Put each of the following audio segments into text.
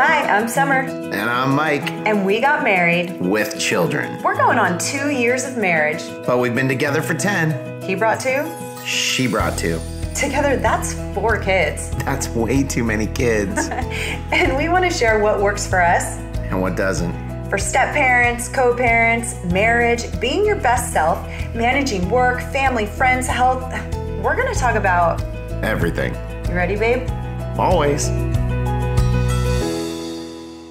Hi, I'm Summer. And I'm Mike. And we got married. With children. We're going on 2 years of marriage. But we've been together for 10. He brought 2. She brought 2. Together, that's 4 kids. That's way too many kids. And we want to share what works for us. And what doesn't. For step-parents, co-parents, marriage, being your best self, managing work, family, friends, health. We're going to talk about... everything. You ready, babe? Always.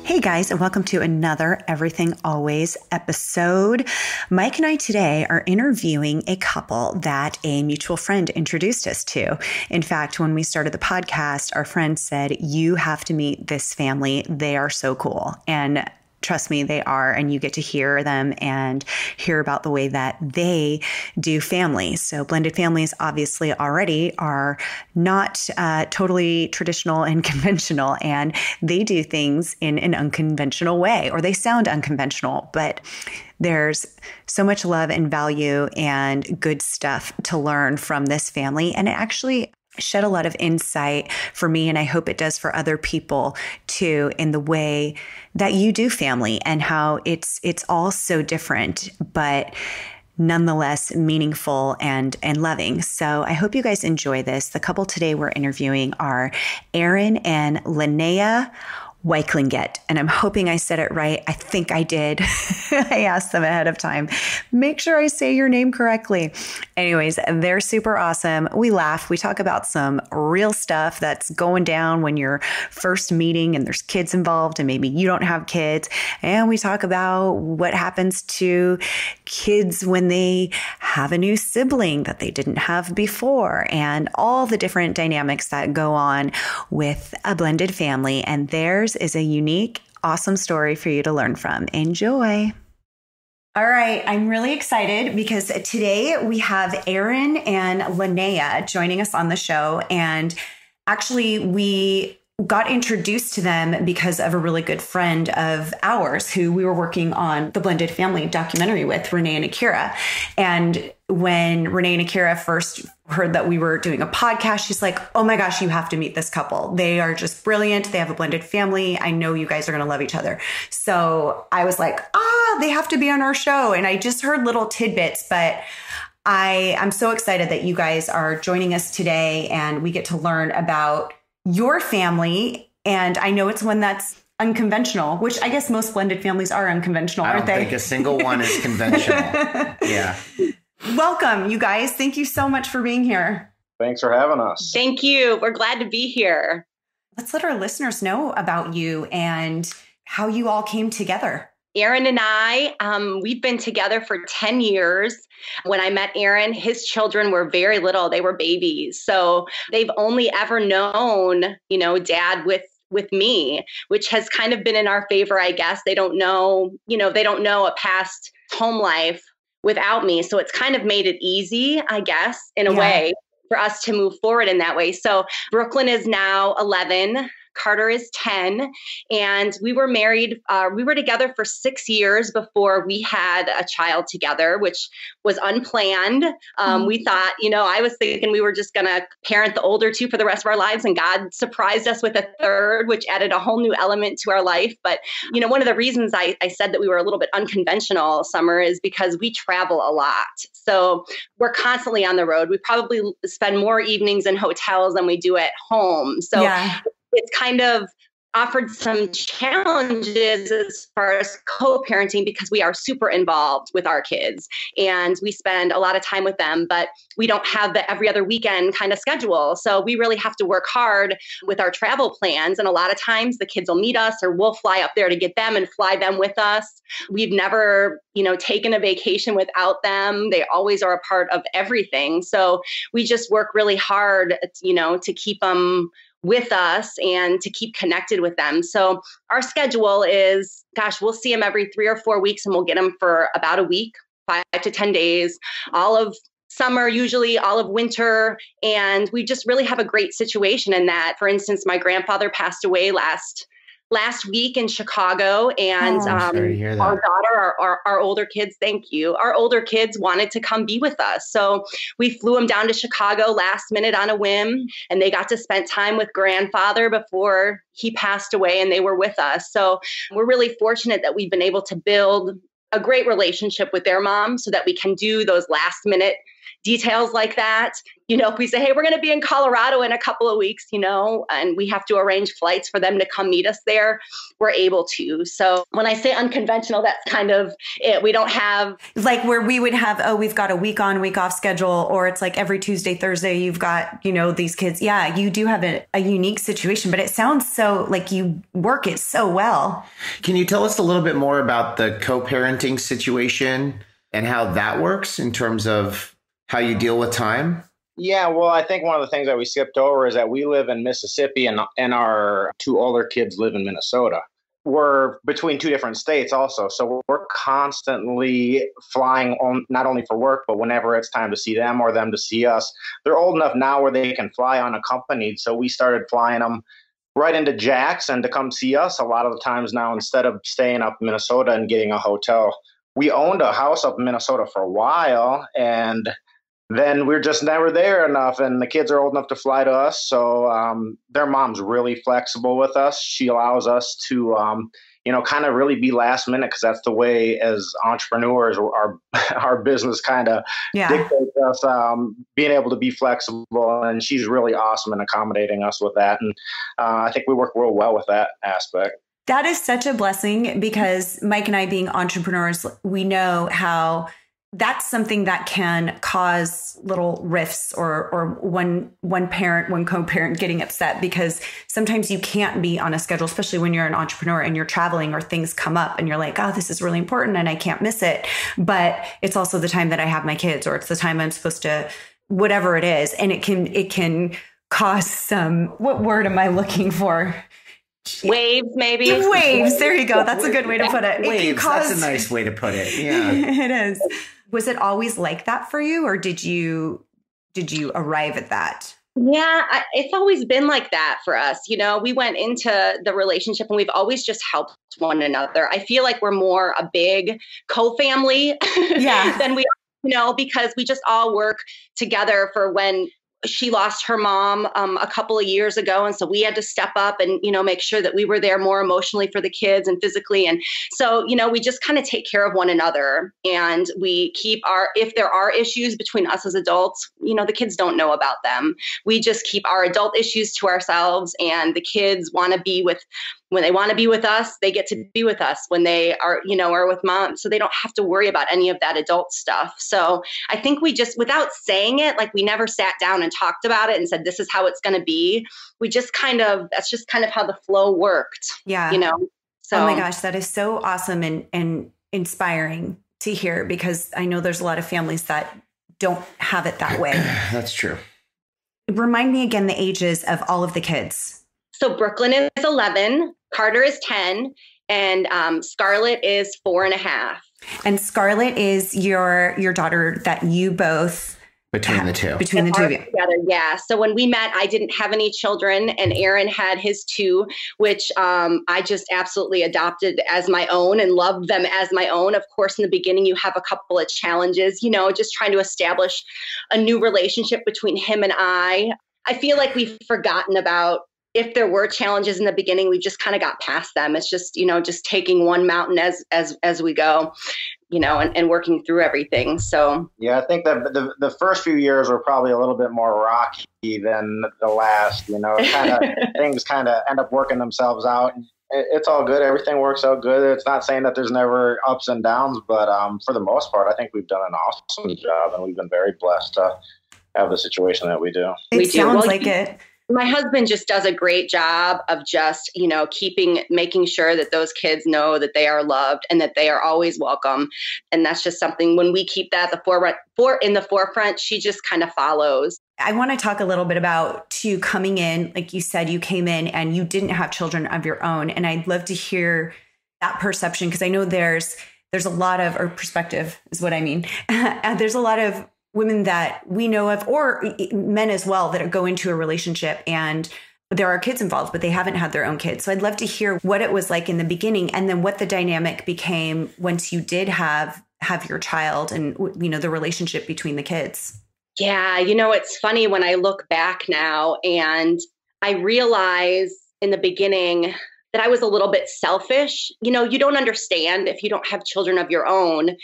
Hey guys, and welcome to another Everything Always episode. Mike and I today are interviewing a couple that a mutual friend introduced us to. In fact, when we started the podcast, our friend said, you have to meet this family. They are so cool. And trust me, they are, and you get to hear them and hear about the way that they do families. So blended families obviously already are not totally traditional and conventional, and they do things in an unconventional way, or they sound unconventional, but there's so much love and value and good stuff to learn from this family. And it actually shed a lot of insight for me, and I hope it does for other people too, in the way that you do family and how it's all so different, but nonetheless meaningful and loving. So I hope you guys enjoy this. The couple today we're interviewing are Aaron and Linnea Weichlinget, and I'm hoping I said it right. I think I did. I asked them ahead of time. Make sure I say your name correctly. Anyways, they're super awesome. We laugh. We talk about some real stuff that's going down when you're first meeting and there's kids involved and maybe you don't have kids. And we talk about what happens to kids when they have a new sibling that they didn't have before and all the different dynamics that go on with a blended family. And theirs is a unique, awesome story for you to learn from. Enjoy. All right. I'm really excited because today we have Aaron and Linnea joining us on the show. And actually, we got introduced to them because of a really good friend of ours who we were working on the Blended Family documentary with, Renee and Akira. And when Renee and Akira first heard that we were doing a podcast, she's like, oh my gosh, you have to meet this couple. They are just brilliant. They have a blended family. I know you guys are going to love each other. So I was like, they have to be on our show. And I just heard little tidbits, but I'm so excited that you guys are joining us today and we get to learn about your family. And I know it's one that's unconventional, which I guess most blended families are unconventional, aren't they? I don't think a single one is conventional. Yeah. Welcome, you guys. Thank you so much for being here. Thanks for having us. Thank you. We're glad to be here. Let's let our listeners know about you and how you all came together. Aaron and I, we've been together for 10 years. When I met Aaron, his children were very little. They were babies. So they've only ever known, dad with me, which has kind of been in our favor, I guess. They don't know, they don't know a past home life without me. So it's kind of made it easy, I guess, in a way for us to move forward in that way. So Brooklyn is now 11. Carter is 10, and we were married. We were together for 6 years before we had a child together, which was unplanned. We thought, I was thinking we were just going to parent the older two for the rest of our lives, and God surprised us with a third, which added a whole new element to our life. But, one of the reasons I said that we were a little bit unconventional, Summer, is because we travel a lot. So we're constantly on the road. We probably spend more evenings in hotels than we do at home. So it's kind of offered some challenges as far as co-parenting because we are super involved with our kids and we spend a lot of time with them, but we don't have the every other weekend kind of schedule. So we really have to work hard with our travel plans. And a lot of times the kids will meet us or we'll fly up there to get them and fly them with us. We've never, taken a vacation without them. They always are a part of everything. So we just work really hard, to keep them with us and to keep connected with them. So our schedule is, we'll see them every 3 or 4 weeks and we'll get them for about a week, 5 to 10 days, all of summer, usually all of winter. And we just really have a great situation in that. For instance, my grandfather passed away last last week in Chicago, and sorry to hear that. our daughter, our older kids, thank you. Our older kids wanted to come be with us. So we flew them down to Chicago last minute on a whim, and they got to spend time with grandfather before he passed away, and they were with us. So we're really fortunate that we've been able to build a great relationship with their mom so that we can do those last minute details like that. If we say, hey, we're going to be in Colorado in a couple of weeks, and we have to arrange flights for them to come meet us there, we're able to. So when I say unconventional, that's kind of it. We don't have like where we would have, we've got a week on, week off schedule, or it's like every Tuesday, Thursday, you've got, these kids. Yeah, you do have a unique situation, but it sounds so like you work it so well. Can you tell us a little bit more about the co-parenting situation and how that works in terms of how you deal with time? Yeah, well, I think one of the things that we skipped over is that we live in Mississippi and our two older kids live in Minnesota. We're between two different states also. So we're constantly flying on, not only for work, but whenever it's time to see them or them to see us. They're old enough now where they can fly unaccompanied. So we started flying them right into Jackson to come see us a lot of the times now instead of staying up in Minnesota and getting a hotel. We owned a house up in Minnesota for a while, and then we're just never there enough, and the kids are old enough to fly to us. So their mom's really flexible with us. She allows us to, kind of really be last minute, because that's the way as entrepreneurs, our business kind of dictates us being able to be flexible. And she's really awesome in accommodating us with that. And I think we work real well with that aspect. That is such a blessing, because Mike and I, being entrepreneurs, we know how that's something that can cause little rifts or one co-parent getting upset, because sometimes you can't be on a schedule, especially when you're an entrepreneur and you're traveling or things come up and you're like, oh, this is really important and I can't miss it. But it's also the time that I have my kids, or it's the time I'm supposed to, whatever it is. And it can cause some, what word am I looking for? Waves, maybe. Waves. There you go. That's a good way to put it. Waves. That's a nice way to put it. Yeah, it is. Was it always like that for you, or did you arrive at that? Yeah, it's always been like that for us. We went into the relationship and we've always just helped one another. I feel like we're more a big co-family than we are, because we just all work together for when she lost her mom a couple of years ago. And so we had to step up and, make sure that we were there more emotionally for the kids and physically. And so, we just kind of take care of one another, and we keep if there are issues between us as adults, the kids don't know about them. We just keep our adult issues to ourselves, and the kids want to be when they want to be with us, they get to be with us. When they are, are with mom, so they don't have to worry about any of that adult stuff. So I think we just, without saying it, like we never sat down and talked about it and said, this is how it's going to be. We just that's just kind of how the flow worked. Yeah. So, oh my gosh, that is so awesome and inspiring to hear, because I know there's a lot of families that don't have it that way. That's true. Remind me again the ages of all of the kids. So Brooklyn is 11, Carter is 10, and Scarlett is 4.5. And Scarlett is your daughter that you both between the two of you. Together, yeah. So when we met, I didn't have any children, and Aaron had his 2, which I just absolutely adopted as my own and loved them as my own. Of course, in the beginning, you have a couple of challenges, just trying to establish a new relationship between him and I. I feel like we've forgotten about, if there were challenges in the beginning, we just kind of got past them. It's just, just taking one mountain as we go, and working through everything. So, yeah, I think that the first few years were probably a little bit more rocky than the last, things kind of end up working themselves out. It's all good. Everything works out good. It's not saying that there's never ups and downs, but for the most part, I think we've done an awesome job, and we've been very blessed to have the situation that we do. It sounds like it. My husband just does a great job of just, making sure that those kids know that they are loved and that they are always welcome. And that's just something, when we keep that in the forefront, she just kind of follows. I want to talk a little bit about coming in, like you said, you came in and you didn't have children of your own. And I'd love to hear that perception, because I know there's a lot of, or perspective is what I mean. There's a lot of women that we know of, or men as well, that go into a relationship and there are kids involved, but they haven't had their own kids. So I'd love to hear what it was like in the beginning, and then what the dynamic became once you did have your child, and, the relationship between the kids. Yeah. It's funny when I look back now and I realize in the beginning that I was a little bit selfish. You don't understand if you don't have children of your own.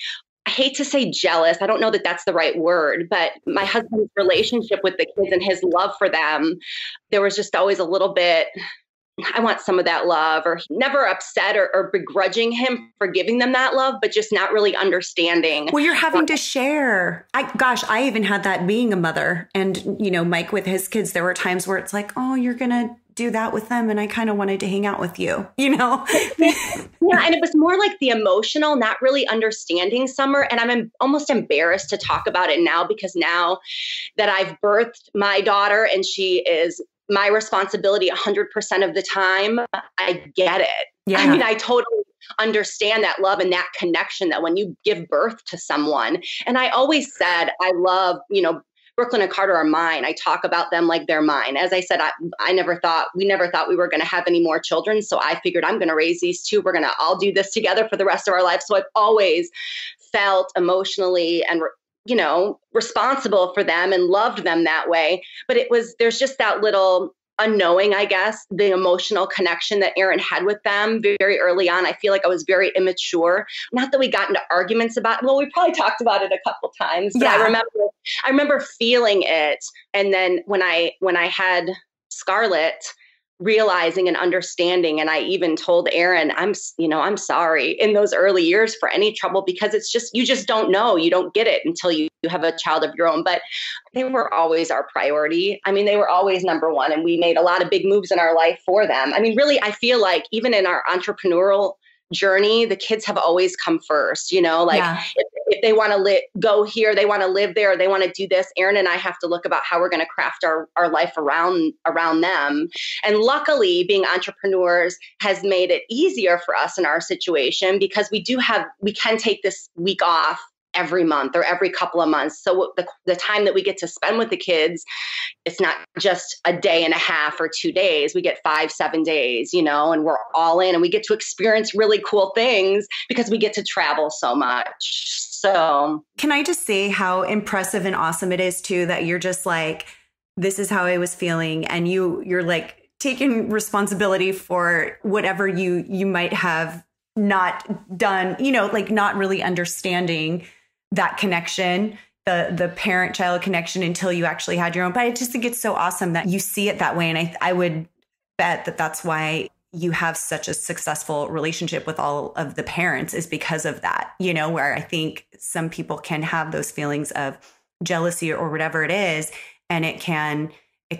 I hate to say jealous. I don't know that that's the right word, but my husband's relationship with the kids and his love for them, there was just always a little bit, I want some of that love, or never upset or begrudging him for giving them that love, but just not really understanding. Well, you're having to share. I even had that being a mother, and, Mike with his kids, there were times where it's like, oh, you're going to do that with them, and I kind of wanted to hang out with you, Yeah. And it was more like the emotional, not really understanding Summer. And I'm almost embarrassed to talk about it now, because now that I've birthed my daughter and she is my responsibility 100% of the time, I get it. Yeah. I mean, I totally understand that love and that connection that when you give birth to someone. And I always said, I love, Brooklyn and Carter are mine. I talk about them like they're mine. As I said, we never thought we were going to have any more children. So I figured I'm going to raise these two. We're going to all do this together for the rest of our life. So I've always felt emotionally and, responsible for them and loved them that way. But there's just that little unknowing, I guess, the emotional connection that Aaron had with them very early on. I feel like I was very immature. Not that we got into arguments about it. Well, we probably talked about it a couple times, but yeah. I remember feeling it. And then when I had Scarlett, realizing and understanding, and I even told Aaron, I'm sorry in those early years for any trouble, because you just don't know. You don't get it until you have a child of your own. But they were always our priority. I mean, they were always number one, and we made a lot of big moves in our life for them. I mean, really, I feel like even in our entrepreneurial journey, the kids have always come first, Yeah. if they want to go here, they want to live there, they want to do this, Aaron and I have to look about how we're going to craft our life around them. And luckily, being entrepreneurs has made it easier for us in our situation, because we can take this week off every month or every couple of months. So the time that we get to spend with the kids, it's not just a day and a half or 2 days. We get 5-7 days, and we're all in, and we get to experience really cool things because we get to travel so much. So can I just say how impressive and awesome it is too, that you're just like, this is how I was feeling. And you're like taking responsibility for whatever you might have not done, like not really understanding that connection, the parent-child connection, until you actually had your own. But I just think it's so awesome that you see it that way. And I would bet that that's why you have such a successful relationship with all of the parents, is because of that, where I think some people can have those feelings of jealousy or whatever it is, and it can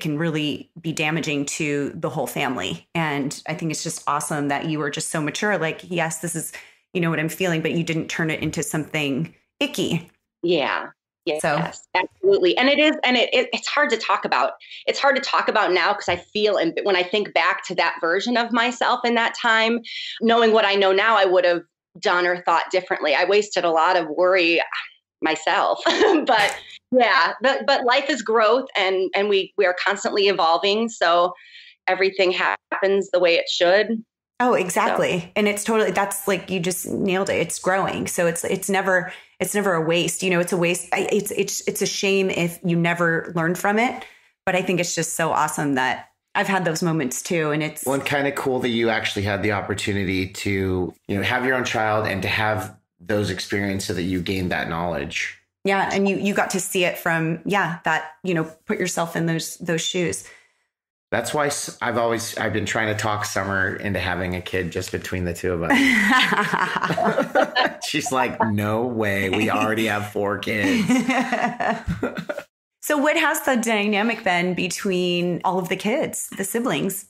really be damaging to the whole family. And I think it's just awesome that you were just so mature. Like, yes, this is, what I'm feeling, but you didn't turn it into something icky. Yeah. Yes, so. Absolutely. And it's hard to talk about. It's hard to talk about now, because I feel, and when I think back to that version of myself in that time, knowing what I know now, I would have done or thought differently. I wasted a lot of worry myself, but yeah, but life is growth, and we are constantly evolving. So everything happens the way it should. Oh, exactly. So. And it's totally, that's like, you just nailed it. It's growing. So it's never a waste, it's a waste. It's a shame if you never learn from it, but I think it's just so awesome that I've had those moments too. And it's kind of cool that you actually had the opportunity to, have your own child and to have those experiences so that you gained that knowledge. Yeah. And you got to see it from, that, put yourself in those shoes. That's why I've been trying to talk Summer into having a kid just between the two of us. She's like, no way. We already have 4 kids. So what has the dynamic been between all of the kids, the siblings?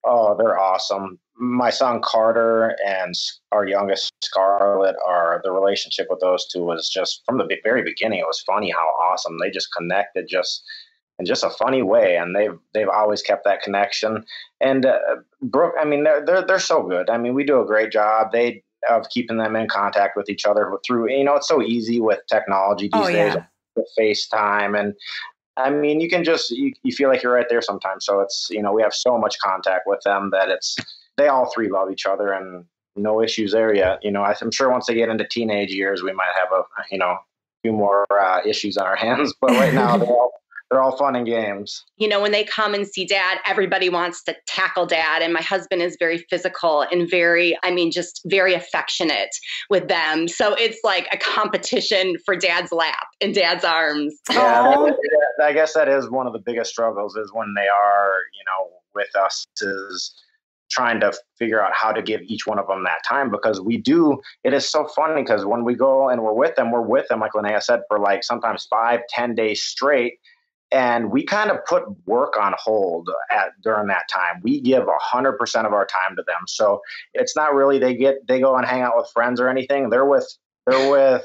Oh, they're awesome. My son Carter and our youngest Scarlett, the relationship with those two was just from the very beginning. It was funny how awesome they just connected in just a funny way, and they've always kept that connection. And Brooke, I mean, they're so good. I mean, we do a great job of keeping them in contact with each other through. It's so easy with technology these days, with FaceTime, and I mean, you can just, you feel like you're right there sometimes. So it's, we have so much contact with them that they all three love each other and no issues there yet. I'm sure once they get into teenage years, we might have a few more issues on our hands, but right now they're all fun and games. When they come and see dad, everybody wants to tackle dad. And my husband is very physical and just very affectionate with them. So it's like a competition for dad's lap and dad's arms. Yeah, I guess that is one of the biggest struggles is when they are, with us is trying to figure out how to give each one of them that time, because it is so funny because when we go and we're with them, like Linnea said, for like sometimes 5-10 days straight. And we kind of put work on hold during that time. We give 100% of our time to them. So it's not really they go and hang out with friends or anything. They're with Linnea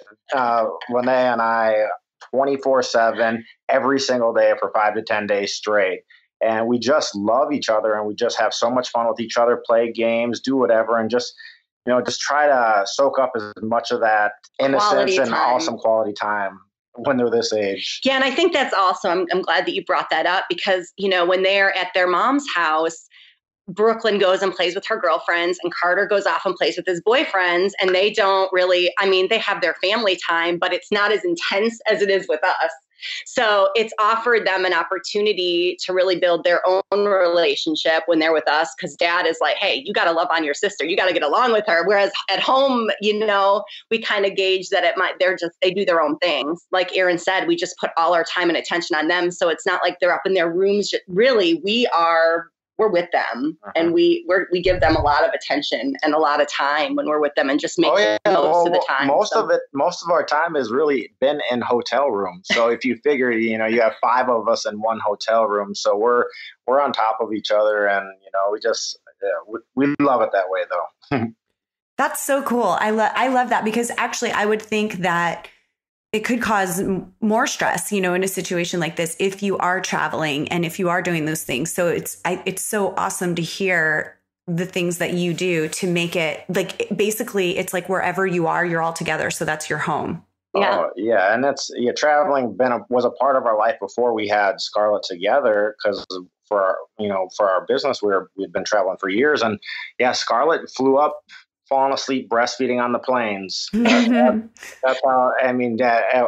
and I 24/7 every single day for 5 to 10 days straight. And we just love each other and we just have so much fun with each other, play games, do whatever, and just try to soak up as much of that innocence and awesome quality time when they're this age. Yeah. And I think that's also, I'm glad that you brought that up because, when they're at their mom's house, Brooklyn goes and plays with her girlfriends and Carter goes off and plays with his boyfriends. And they don't really, they have their family time, but it's not as intense as it is with us. So it's offered them an opportunity to really build their own relationship when they're with us, because dad is like, hey, you got to love on your sister. You got to get along with her. Whereas at home, we kind of gauge that they do their own things. Like Aaron said, we just put all our time and attention on them. So it's not like they're up in their rooms. Really, we're with them and we give them a lot of attention and a lot of time when we're with them and just make the most of the time. Most of our time has really been in hotel rooms. So if you figure, you have 5 of us in one hotel room. So we're on top of each other and, we love it that way though. That's so cool. I love that because actually I would think that it could cause more stress, in a situation like this, if you are traveling and if you are doing those things. So it's so awesome to hear the things that you do to make it like, basically it's like wherever you are, you're all together. So that's your home. Yeah. Yeah. And traveling was a part of our life before we had Scarlett together. Cause for our business, we'd been traveling for years and Scarlett flew up, falling asleep breastfeeding on the planes. That's how,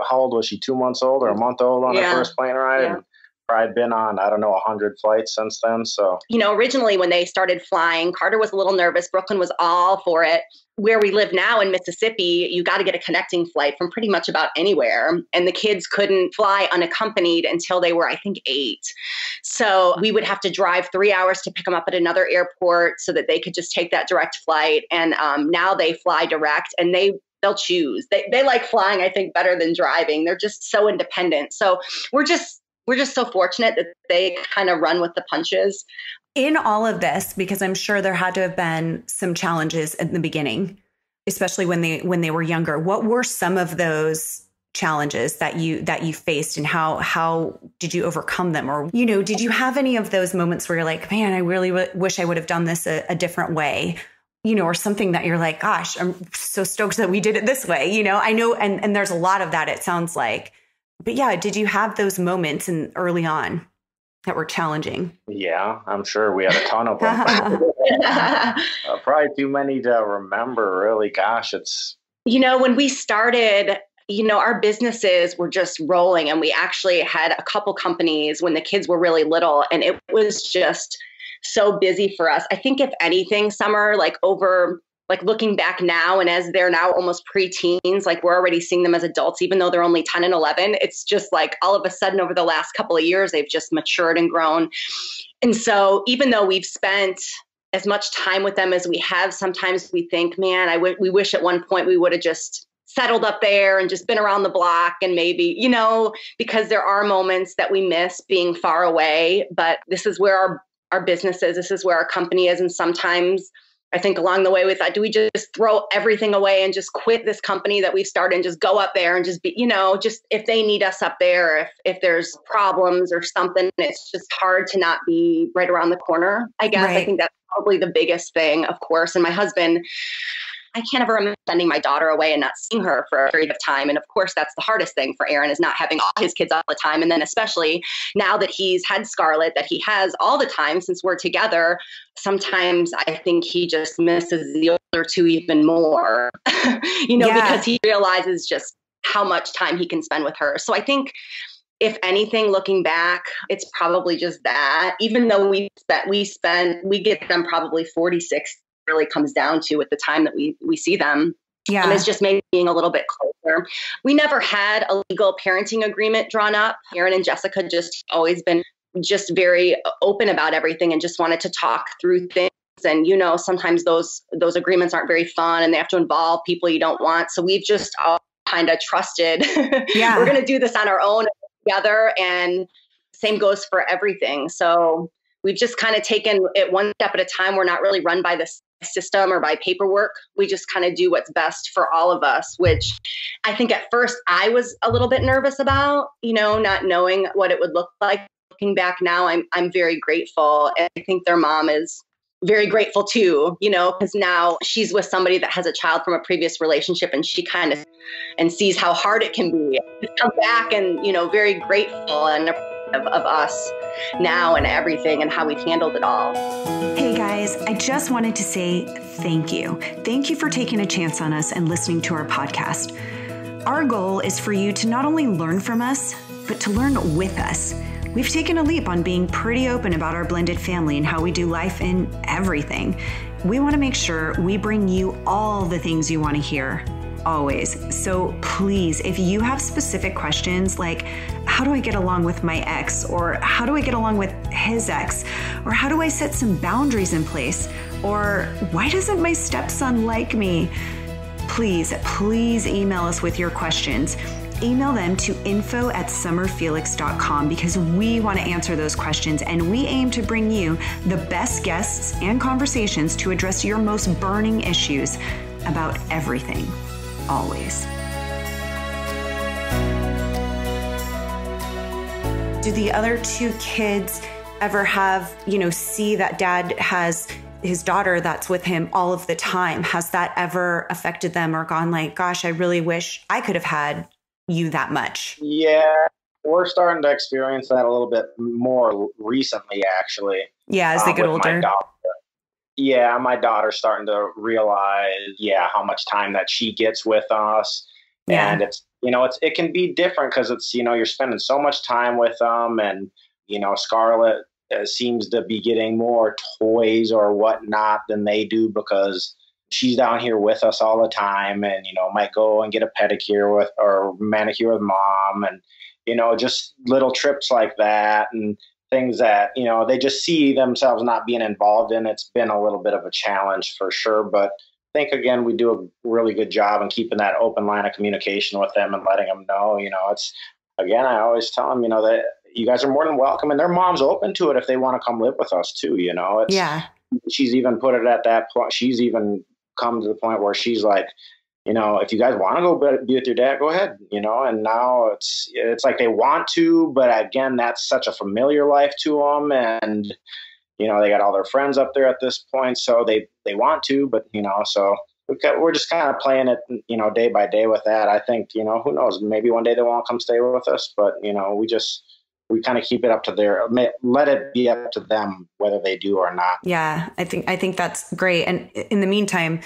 how old was she? 2 months old or a month old on her first plane ride? Yeah. And probably been on, 100 flights since then. So, originally when they started flying, Carter was a little nervous. Brooklyn was all for it. Where we live now in Mississippi, you got to get a connecting flight from pretty much about anywhere. And the kids couldn't fly unaccompanied until they were, I think, 8. So we would have to drive 3 hours to pick them up at another airport so that they could just take that direct flight. And now they fly direct and they'll choose. They like flying, I think, better than driving. They're just so independent. So we're just so fortunate that they kind of run with the punches. In all of this, because I'm sure there had to have been some challenges in the beginning, especially when they were younger. What were some of those challenges that you faced and how did you overcome them? Or, did you have any of those moments where you're like, man, I really wish I would have done this a different way? Or something that you're like, gosh, I'm so stoked that we did it this way. I know. And there's a lot of that, it sounds like. But yeah, did you have those moments early on that were challenging? Yeah, I'm sure we had a ton of them. Probably too many to remember, really. Gosh, it's... when we started, our businesses were just rolling and we actually had a couple companies when the kids were really little and it was just so busy for us. I think if anything, Summer, looking back now and as they're now almost preteens, like we're already seeing them as adults, even though they're only 10 and 11, it's just like all of a sudden over the last couple of years, they've just matured and grown. And so even though we've spent as much time with them as we have, sometimes we think, man, we wish at one point we would have just settled up there and just been around the block and maybe, because there are moments that we miss being far away, but this is where our business is. This is where our company is. And sometimes I think along the way we thought, do we just throw everything away and just quit this company that we've started and just go up there and just be, just if they need us up there, if there's problems or something, it's just hard to not be right around the corner, I guess. Right. I think that's probably the biggest thing, of course. And my husband, I can't ever imagine sending my daughter away and not seeing her for a period of time. And of course, that's the hardest thing for Aaron, is not having all his kids all the time. And then especially now that he's had Scarlett, that he has all the time since we're together, sometimes I think he just misses the older two even more, because he realizes just how much time he can spend with her. So I think, if anything, looking back, it's probably just that. Even though we get them probably 46, really comes down to with the time that we see them. Yeah. And it's just maybe being a little bit closer. We never had a legal parenting agreement drawn up. Aaron and Jessica just always been just very open about everything and just wanted to talk through things. And, sometimes those agreements aren't very fun and they have to involve people you don't want. So we've just all kind of trusted, we're going to do this on our own together, and same goes for everything. So we've just kind of taken it one step at a time. We're not really run by the system or by paperwork. We just kind of do what's best for all of us, which I think at first I was a little bit nervous about, not knowing what it would look like. Looking back now, I'm very grateful. And I think their mom is very grateful too, because now she's with somebody that has a child from a previous relationship, and she kind of and sees how hard it can be. Come back and, very grateful and of us now and everything and how we've handled it all. Hey guys, I just wanted to say thank you. Thank you for taking a chance on us and listening to our podcast. Our goal is for you to not only learn from us, but to learn with us. We've taken a leap on being pretty open about our blended family and how we do life in everything. We want to make sure we bring you all the things you want to hear, always. So please, if you have specific questions like, how do I get along with my ex? Or how do I get along with his ex? Or how do I set some boundaries in place? Or why doesn't my stepson like me? Please email us with your questions. Email them to info@summerfelix.com because we want to answer those questions, and we aim to bring you the best guests and conversations to address your most burning issues about everything, always. Do the other two kids ever have, see that dad has his daughter that's with him all of the time? Has that ever affected them or gone like, gosh, I really wish I could have had you that much? Yeah, we're starting to experience that a little bit more recently, actually. Yeah, as they get older. My daughter's starting to realize, how much time that she gets with us. Yeah. And it's, it can be different because it's, you're spending so much time with them, and, Scarlett seems to be getting more toys or whatnot than they do because she's down here with us all the time, and, might go and get a pedicure or manicure with mom, and, just little trips like that and things that, they just see themselves not being involved in. It's been a little bit of a challenge for sure, but I think, again, we do a really good job in keeping that open line of communication with them and letting them know, it's, again, I always tell them, that you guys are more than welcome, and their mom's open to it if they want to come live with us too, She's even put it at that point. She's even come to the point where she's like, if you guys want to go be with your dad, go ahead, and now it's like they want to, but again, that's such a familiar life to them. And, they got all their friends up there at this point. So they want to, but, so we're just kind of playing it, day by day with that. I think, who knows, maybe one day they want to come stay with us, but, we kind of keep it up to let it be up to them whether they do or not. Yeah, I think that's great. And in the meantime,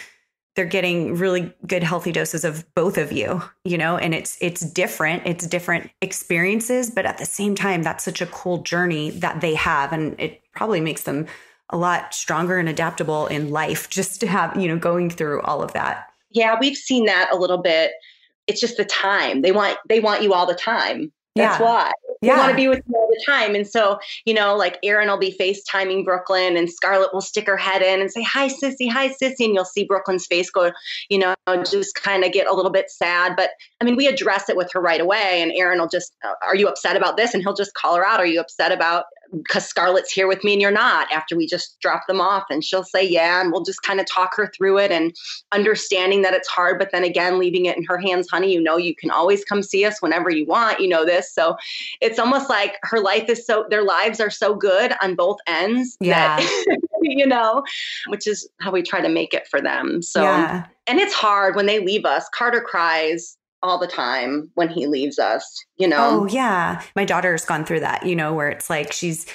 they're getting really good, healthy doses of both of you, and it's different. It's different experiences, but at the same time, that's such a cool journey that they have. And it probably makes them a lot stronger and adaptable in life just to have, going through all of that. Yeah, we've seen that a little bit. It's just the time. They want you all the time. That's why. They want to be with you all the time. And so, like Aaron will be FaceTiming Brooklyn, and Scarlett will stick her head in and say, hi, sissy. And you'll see Brooklyn's face go, just kind of get a little bit sad. But I mean, we address it with her right away. And Aaron will just, are you upset about this? And he'll just call her out. Are you upset about because Scarlett's here with me and you're not, after we just drop them off? And she'll say, yeah. And we'll just kind of talk her through it and understanding that it's hard, but then again, leaving it in her hands, honey, you can always come see us whenever you want, this. So it's almost like their lives are so good on both ends that which is how we try to make it for them. So, Yeah. And it's hard when they leave us. Carter cries all the time when he leaves us. Oh yeah. My daughter's gone through that, where it's like she's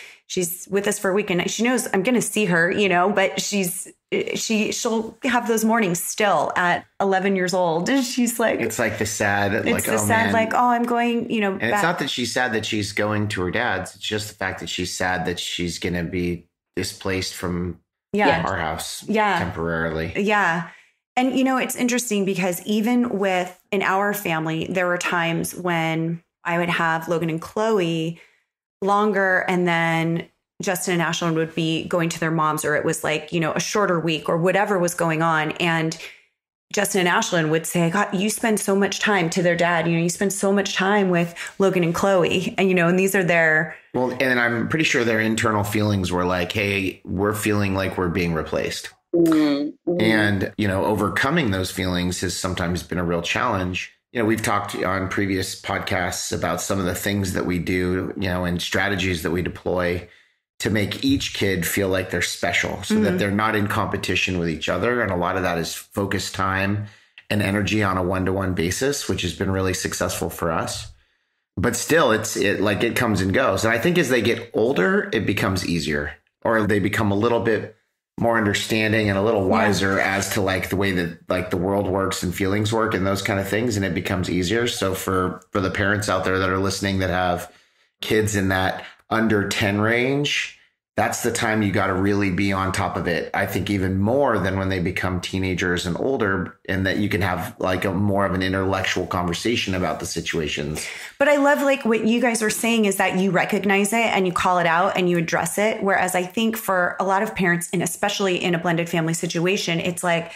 with us for a week and she knows I'm going to see her, but she'll have those mornings still at 11 years old. And she's like, it's like the sad, it's the sad, like, oh, I'm going, and it's not that she's sad that she's going to her dad's. It's just the fact that she's sad that she's going to be displaced from our house temporarily. Yeah. And, it's interesting because even in our family, there were times when I would have Logan and Chloe longer, and then Justin and Ashlyn would be going to their moms, or it was like, a shorter week or whatever was going on. And Justin and Ashlyn would say, God, you spend so much time to their dad, you spend so much time with Logan and Chloe, and these are their. Well, and I'm pretty sure their internal feelings were like, hey, we're feeling like we're being replaced. Mm-hmm. And, overcoming those feelings has sometimes been a real challenge. We've talked on previous podcasts about some of the things that we do, and strategies that we deploy to make each kid feel like they're special so that they're not in competition with each other. And a lot of that is focused time and energy on a one-to-one basis, which has been really successful for us. But still, it comes and goes. And I think as they get older, it becomes easier, or they become a little bit more understanding and a little wiser as to like the way that like the world works and feelings work and those kind of things. And it becomes easier. So for the parents out there that are listening that have kids in that under 10 range, that's the time you got to really be on top of it. I think even more than when they become teenagers and older, and that you can have like a more of an intellectual conversation about the situations. But I love like what you guys are saying is that you recognize it and you call it out and you address it. Whereas I think for a lot of parents, and especially in a blended family situation, it's like,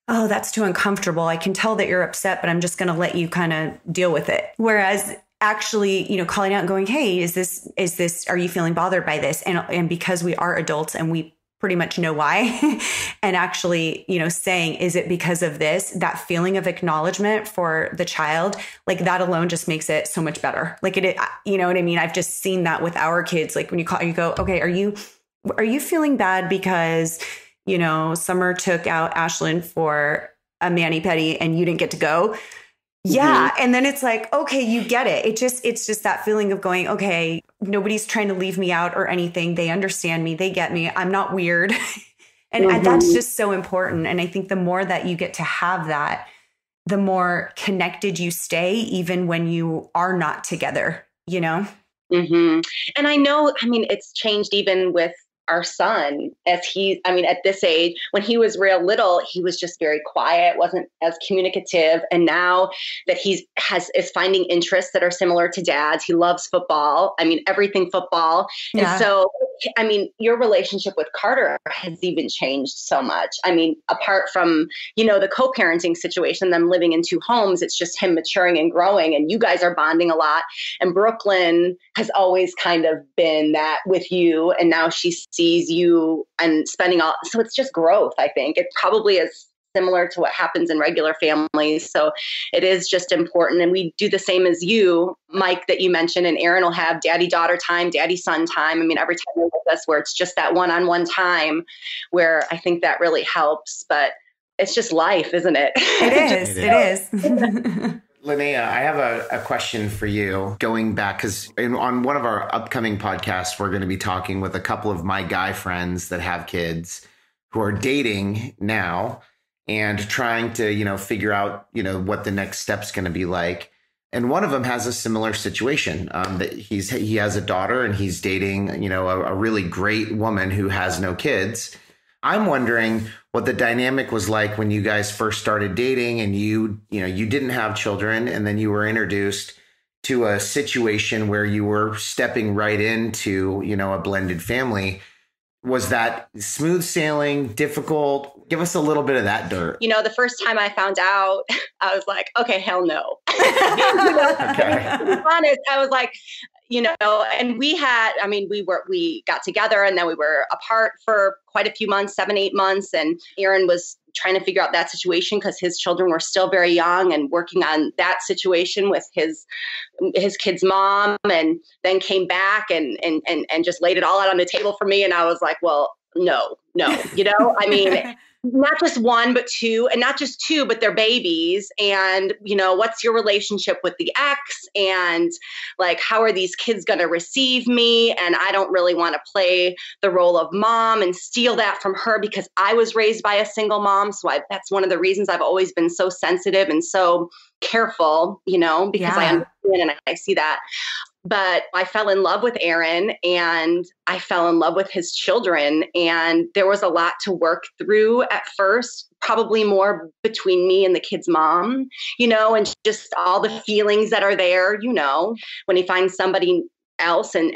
oh, that's too uncomfortable. I can tell that you're upset, but I'm just going to let you kind of deal with it. Whereas actually, calling out and going, hey, is this, are you feeling bothered by this? And because we are adults and we pretty much know why, and actually, saying, is it because of this, that feeling of acknowledgement for the child, like that alone just makes it so much better. Like you know what I mean? I've just seen that with our kids. Like when you call, you go, okay, are you feeling bad because, Summer took out Ashlyn for a mani-pedi and you didn't get to go? Yeah. And then it's like, okay, you get it. It's just that feeling of going, okay, nobody's trying to leave me out or anything. They understand me. They get me. I'm not weird. and that's just so important. And I think the more that you get to have that, the more connected you stay, even when you are not together, Mm-hmm. And I know, it's changed even with our son at this age. When he was real little, he was just very quiet, wasn't as communicative. And now that is finding interests that are similar to Dad's, he loves football. Everything football. Yeah. And so, your relationship with Carter has even changed so much. Apart from, the co-parenting situation, them living in two homes, it's just him maturing and growing, and you guys are bonding a lot. And Brooklyn has always kind of been that with you. And now she sees you and spending so it's just growth. I think it probably is similar to what happens in regular families. So it is just important. And we do the same as you, Mike, that you mentioned, and Aaron will have daddy-daughter time, daddy-son time. Every time you're with us, where it's just that one-on-one time, where I think that really helps. But it's just life, isn't it? It is. Linnea, I have a question for you going back, because on one of our upcoming podcasts, we're going to be talking with a couple of my guy friends that have kids who are dating now and trying to, figure out, what the next step's going to be like. And one of them has a similar situation that he has a daughter and he's dating, a really great woman who has no kids. I'm wondering what the dynamic was like when you guys first started dating and you didn't have children, and then you were introduced to a situation where you were stepping right into, a blended family. Was that smooth sailing, difficult? Give us a little bit of that dirt. The first time I found out, I was like, okay, hell no. Okay. To be honest, I was like, and we got together and then we were apart for quite a few months, 7-8 months. And Aaron was trying to figure out that situation because his children were still very young, and working on that situation with his kid's mom, and then came back and just laid it all out on the table for me. And I was like, well, no, No, I mean, not just one, but two, and not just two, but they're babies. And, what's your relationship with the ex? And like, how are these kids going to receive me? And I don't really want to play the role of mom and steal that from her because I was raised by a single mom. So that's one of the reasons I've always been so sensitive and so careful, because I understand and I see that. But I fell in love with Aaron and I fell in love with his children. And there was a lot to work through at first, probably more between me and the kid's mom, and just all the feelings that are there, when he finds somebody else and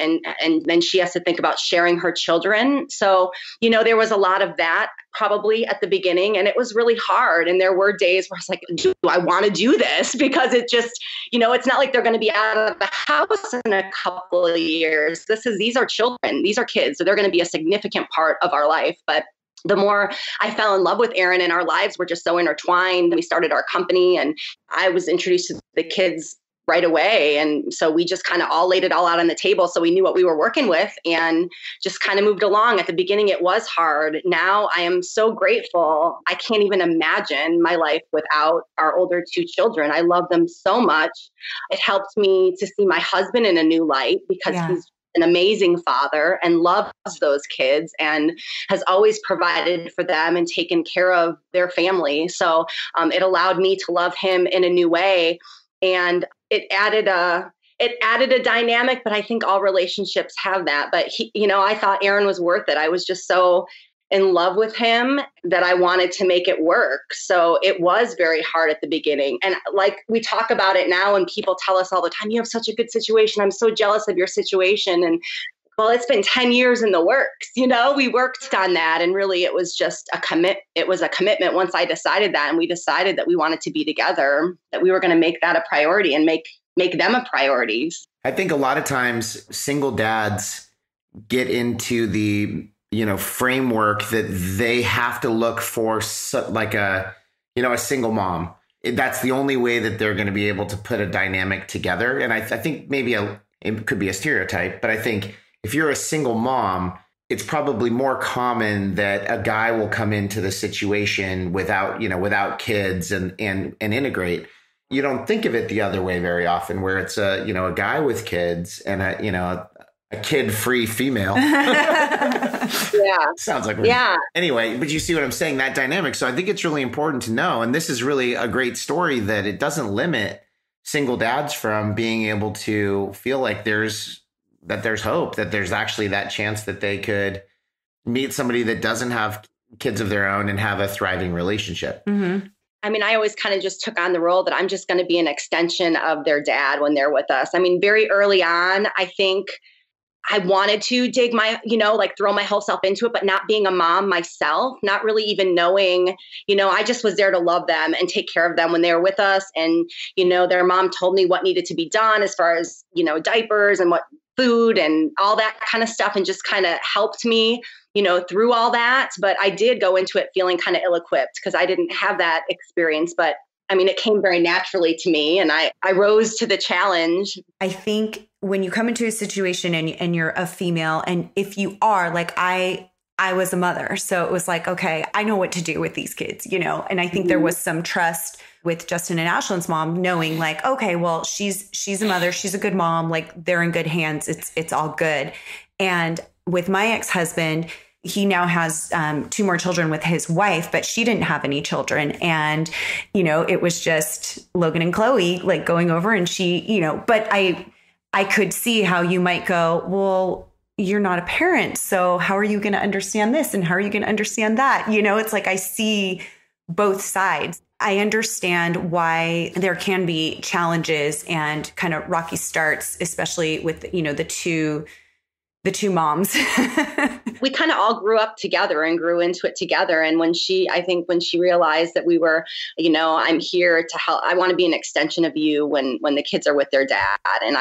then she has to think about sharing her children. So, there was a lot of that probably at the beginning, and it was really hard. And there were days where I was like, do I want to do this? Because it just, it's not like they're going to be out of the house in a couple of years. These are children, these are kids. So they're going to be a significant part of our life. But the more I fell in love with Aaron and our lives were just so intertwined. We started our company and I was introduced to the kids right away. And so we just kind of all laid it all out on the table. So we knew what we were working with and just kind of moved along. At the beginning, it was hard. Now I am so grateful. I can't even imagine my life without our older two children. I love them so much. It helped me to see my husband in a new light because he's an amazing father and loves those kids and has always provided for them and taken care of their family. So it allowed me to love him in a new way. And it added a dynamic, but I think all relationships have that. But I thought Aaron was worth it. I was just so in love with him that I wanted to make it work. So it was very hard at the beginning. And like we talk about it now and people tell us all the time, you have such a good situation. I'm so jealous of your situation. And well, it's been 10 years in the works. We worked on that. And really it was just it was a commitment once I decided that. And we decided that we wanted to be together, that we were going to make that a priority and make them a priority. I think a lot of times single dads get into the, framework that they have to look for like a single mom. That's the only way that they're going to be able to put a dynamic together. And I think maybe it could be a stereotype, but I think if you're a single mom, it's probably more common that a guy will come into the situation without kids and integrate. You don't think of it the other way very often, where it's a guy with kids and a kid-free female. Yeah. Sounds like yeah. Anyway, but you see what I'm saying, that dynamic. So I think it's really important to know, and this is really a great story, that it doesn't limit single dads from being able to feel like there's hope, that there's actually that chance that they could meet somebody that doesn't have kids of their own and have a thriving relationship. Mm-hmm. I mean, I always kind of just took on the role that I'm just going to be an extension of their dad when they're with us. I mean, very early on, I think I wanted to dig throw my whole self into it, but not being a mom myself, not really even knowing, I just was there to love them and take care of them when they were with us. And, their mom told me what needed to be done as far as, diapers and what food and all that kind of stuff, and just kind of helped me, through all that. But I did go into it feeling kind of ill-equipped because I didn't have that experience. But I mean, it came very naturally to me and I rose to the challenge. I think when you come into a situation and you're a female, and if you are like, I was a mother, so it was like, okay, I know what to do with these kids, and I think there was some trust with Justin and Ashlyn's mom, knowing like, okay, well, she's a mother, she's a good mom, like they're in good hands. It's all good. And with my ex-husband, he now has 2 more children with his wife, but she didn't have any children. And, it was just Logan and Chloe like going over, and she, but I could see how you might go, well, you're not a parent, so how are you going to understand this? And how are you going to understand that? It's like, I see both sides. I understand why there can be challenges and kind of rocky starts, especially with, the two moms. We kind of all grew up together and grew into it together. And when she realized that we were, I'm here to help, I want to be an extension of you when the kids are with their dad. And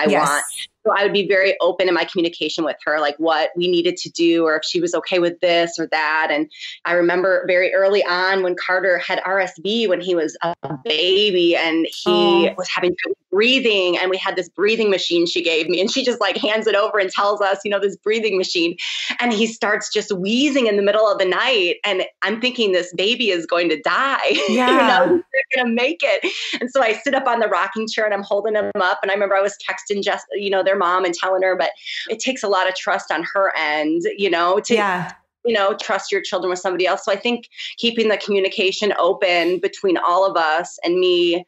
so I would be very open in my communication with her, like what we needed to do, or if she was okay with this or that. And I remember very early on when Carter had RSV when he was a baby and he was having breathing, and we had this breathing machine she gave me, and she just like hands it over and tells us, this breathing machine. And he starts just wheezing in the middle of the night. And I'm thinking this baby is going to die. Yeah. He's not going to make it. And so I sit up on the rocking chair and I'm holding him up. And I remember I was texting just, their mom and telling her, but it takes a lot of trust on her end, to trust your children with somebody else. So I think keeping the communication open between all of us and me,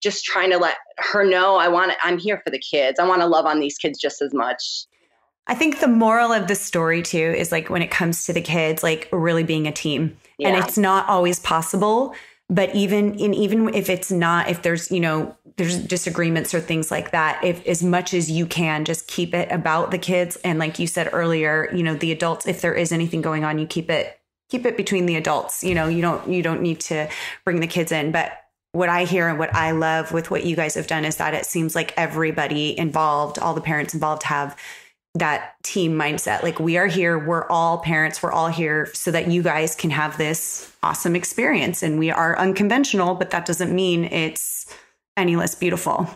just trying to let her know I'm here for the kids. I want to love on these kids just as much. I think the moral of the story too is like when it comes to the kids, like really being a team. Yeah. And it's not always possible, but even if it's not, if there's, there's disagreements or things like that, if as much as you can, just keep it about the kids. And like you said earlier, the adults, if there is anything going on, you keep it between the adults. You don't need to bring the kids in. But what I hear and what I love with what you guys have done is that it seems like everybody involved, all the parents involved, have that team mindset. Like, we are here, we're all parents, we're all here so that you guys can have this awesome experience. And we are unconventional, but that doesn't mean it's any less beautiful,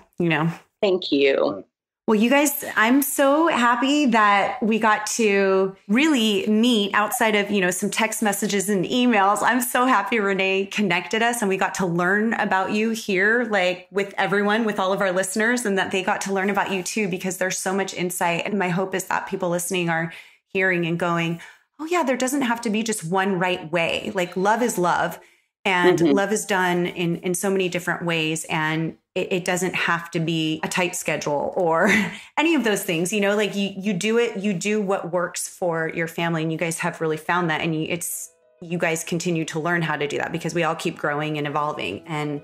Thank you. Well, you guys, I'm so happy that we got to really meet outside of, some text messages and emails. I'm so happy Renee connected us and we got to learn about you here, like with everyone, with all of our listeners, and that they got to learn about you too, because there's so much insight. And my hope is that people listening are hearing and going, oh yeah, there doesn't have to be just one right way. Like, love is love. And love is done in so many different ways. And it doesn't have to be a tight schedule or any of those things, like you do what works for your family. And you guys have really found that. And you guys continue to learn how to do that because we all keep growing and evolving. And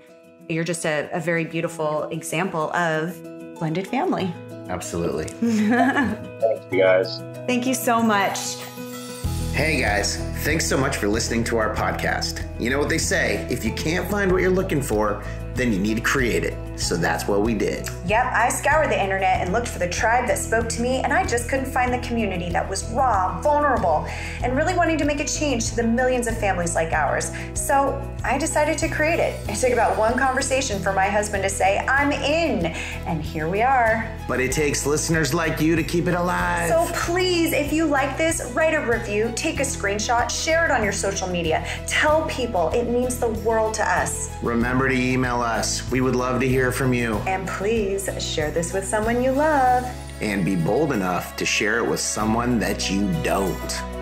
you're just a very beautiful example of blended family. Absolutely. Thanks, you guys. Thank you so much. Hey guys, thanks so much for listening to our podcast. You know what they say, if you can't find what you're looking for, then you need to create it. So that's what we did. Yep, I scoured the internet and looked for the tribe that spoke to me, and I just couldn't find the community that was raw, vulnerable, and really wanting to make a change to the millions of families like ours. So I decided to create it. It took about one conversation for my husband to say, I'm in, and here we are. But it takes listeners like you to keep it alive. So please, if you like this, write a review, take a screenshot, share it on your social media. Tell people, it means the world to us. Remember to email us. We would love to hear from you. And please share this with someone you love. And be bold enough to share it with someone that you don't.